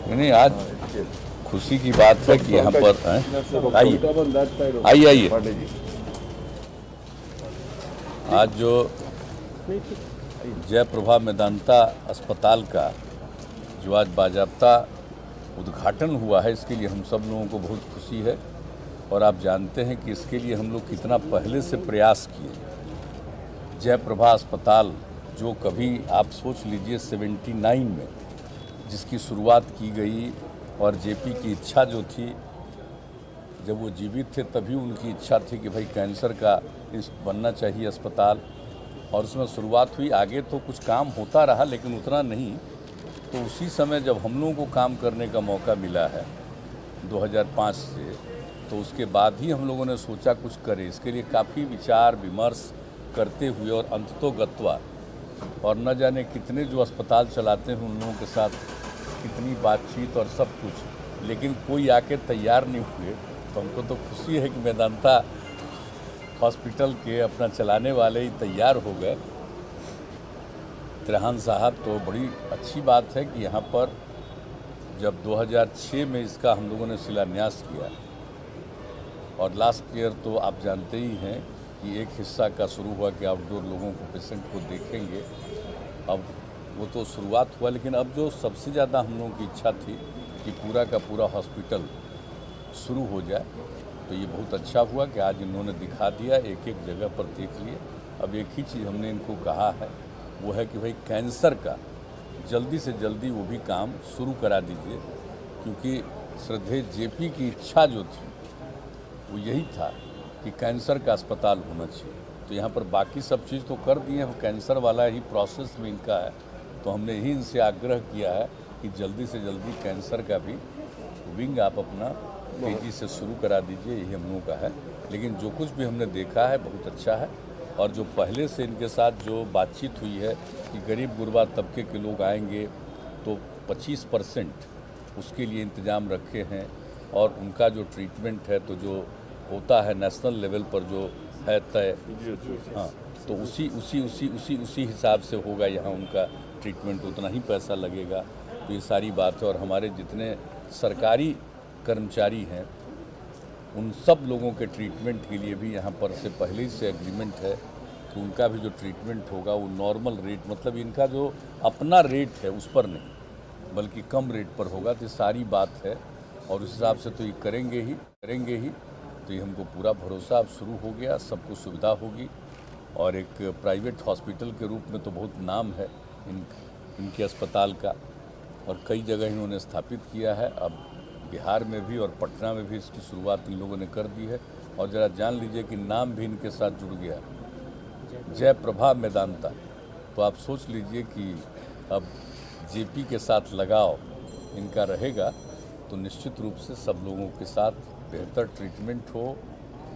नहीं, आज खुशी की बात है कि यहाँ पर आइए आइए आइए। आज जो जयप्रभा मेदांता अस्पताल का जो आज बाजाबता उद्घाटन हुआ है, इसके लिए हम सब लोगों को बहुत खुशी है। और आप जानते हैं कि इसके लिए हम लोग कितना पहले से प्रयास किए। जयप्रभा अस्पताल जो कभी आप सोच लीजिए 79 में जिसकी शुरुआत की गई, और जेपी की इच्छा जो थी, जब वो जीवित थे तभी उनकी इच्छा थी कि भाई कैंसर का इस बनना चाहिए अस्पताल, और उसमें शुरुआत हुई। आगे तो कुछ काम होता रहा लेकिन उतना नहीं। तो उसी समय जब हम लोगों को काम करने का मौका मिला है 2005 से, तो उसके बाद ही हम लोगों ने सोचा कुछ करें। इसके लिए काफ़ी विचार विमर्श करते हुए और अंततोगत्वा, और न जाने कितने जो अस्पताल चलाते हैं उन लोगों के साथ कितनी बातचीत और सब कुछ, लेकिन कोई आके तैयार नहीं हुए। तो हमको तो खुशी है कि मेदांता हॉस्पिटल के अपना चलाने वाले ही तैयार हो गए, त्रेहान साहब। तो बड़ी अच्छी बात है कि यहाँ पर जब 2006 में इसका हम लोगों ने शिलान्यास किया, और लास्ट ईयर तो आप जानते ही हैं कि एक हिस्सा का शुरू हुआ कि आउटडोर लोगों को, पेशेंट को देखेंगे। अब वो तो शुरुआत हुआ, लेकिन अब जो सबसे ज़्यादा हम लोगों की इच्छा थी कि पूरा का पूरा हॉस्पिटल शुरू हो जाए। तो ये बहुत अच्छा हुआ कि आज इन्होंने दिखा दिया, एक एक जगह पर देख लिए। अब एक ही चीज़ हमने इनको कहा है, वो है कि भाई कैंसर का जल्दी से जल्दी वो भी काम शुरू करा दीजिए, क्योंकि श्रद्धेय जेपी की इच्छा जो थी वो यही था कि कैंसर का अस्पताल होना चाहिए। तो यहाँ पर बाकी सब चीज़ तो कर दिए हैं, कैंसर वाला ही प्रोसेस में इनका है। तो हमने ही इनसे आग्रह किया है कि जल्दी से जल्दी कैंसर का भी विंग आप अपना तेज़ी से शुरू करा दीजिए, यही हम लोगों का है। लेकिन जो कुछ भी हमने देखा है बहुत अच्छा है। और जो पहले से इनके साथ जो बातचीत हुई है कि गरीब गुरबा तबके के लोग आएंगे तो 25% उसके लिए इंतज़ाम रखे हैं, और उनका जो ट्रीटमेंट है तो जो होता है नेशनल लेवल पर जो है तय, हाँ, तो उसी हिसाब से होगा यहाँ उनका ट्रीटमेंट, उतना ही पैसा लगेगा। तो ये सारी बात है। और हमारे जितने सरकारी कर्मचारी हैं उन सब लोगों के ट्रीटमेंट के लिए भी यहाँ पर से पहले ही से एग्रीमेंट है कि उनका भी जो ट्रीटमेंट होगा वो नॉर्मल रेट, मतलब इनका जो अपना रेट है उस पर नहीं बल्कि कम रेट पर होगा। तो सारी बात है, और उस हिसाब से तो ये करेंगे ही। तो ये हमको पूरा भरोसा अब शुरू हो गया, सबको सुविधा होगी। और एक प्राइवेट हॉस्पिटल के रूप में तो बहुत नाम है इनके अस्पताल का, और कई जगह इन्होंने स्थापित किया है। अब बिहार में भी और पटना में भी इसकी शुरुआत इन लोगों ने कर दी है। और ज़रा जान लीजिए कि नाम भी इनके साथ जुड़ गया, जयप्रभा मेदांता। तो आप सोच लीजिए कि अब जेपी के साथ लगाव इनका रहेगा, तो निश्चित रूप से सब लोगों के साथ बेहतर ट्रीटमेंट हो।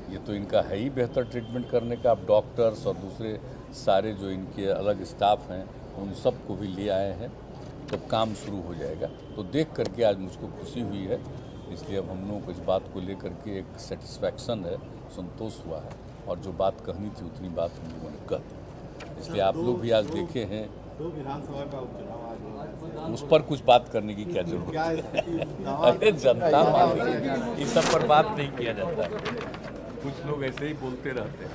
ये तो इनका है ही बेहतर ट्रीटमेंट करने का। अब डॉक्टर्स और दूसरे सारे जो इनके अलग स्टाफ हैं उन सब को भी ले आए हैं, तो काम शुरू हो जाएगा। तो देख करके आज मुझको खुशी हुई है। इसलिए अब हम लोगों को इस बात को लेकर के एक सेटिस्फैक्शन है, संतोष हुआ है। और जो बात कहनी थी उतनी बात हम लोगों ने कह दी। इसलिए आप लोग भी आज देखे हैं, तो विधानसभा का उपचुनाव उस पर कुछ बात करने की क्या जरूरत है? अरे जनता मांगी, इस सब पर बात नहीं किया जाता है। कुछ लोग ऐसे ही बोलते रहते हैं।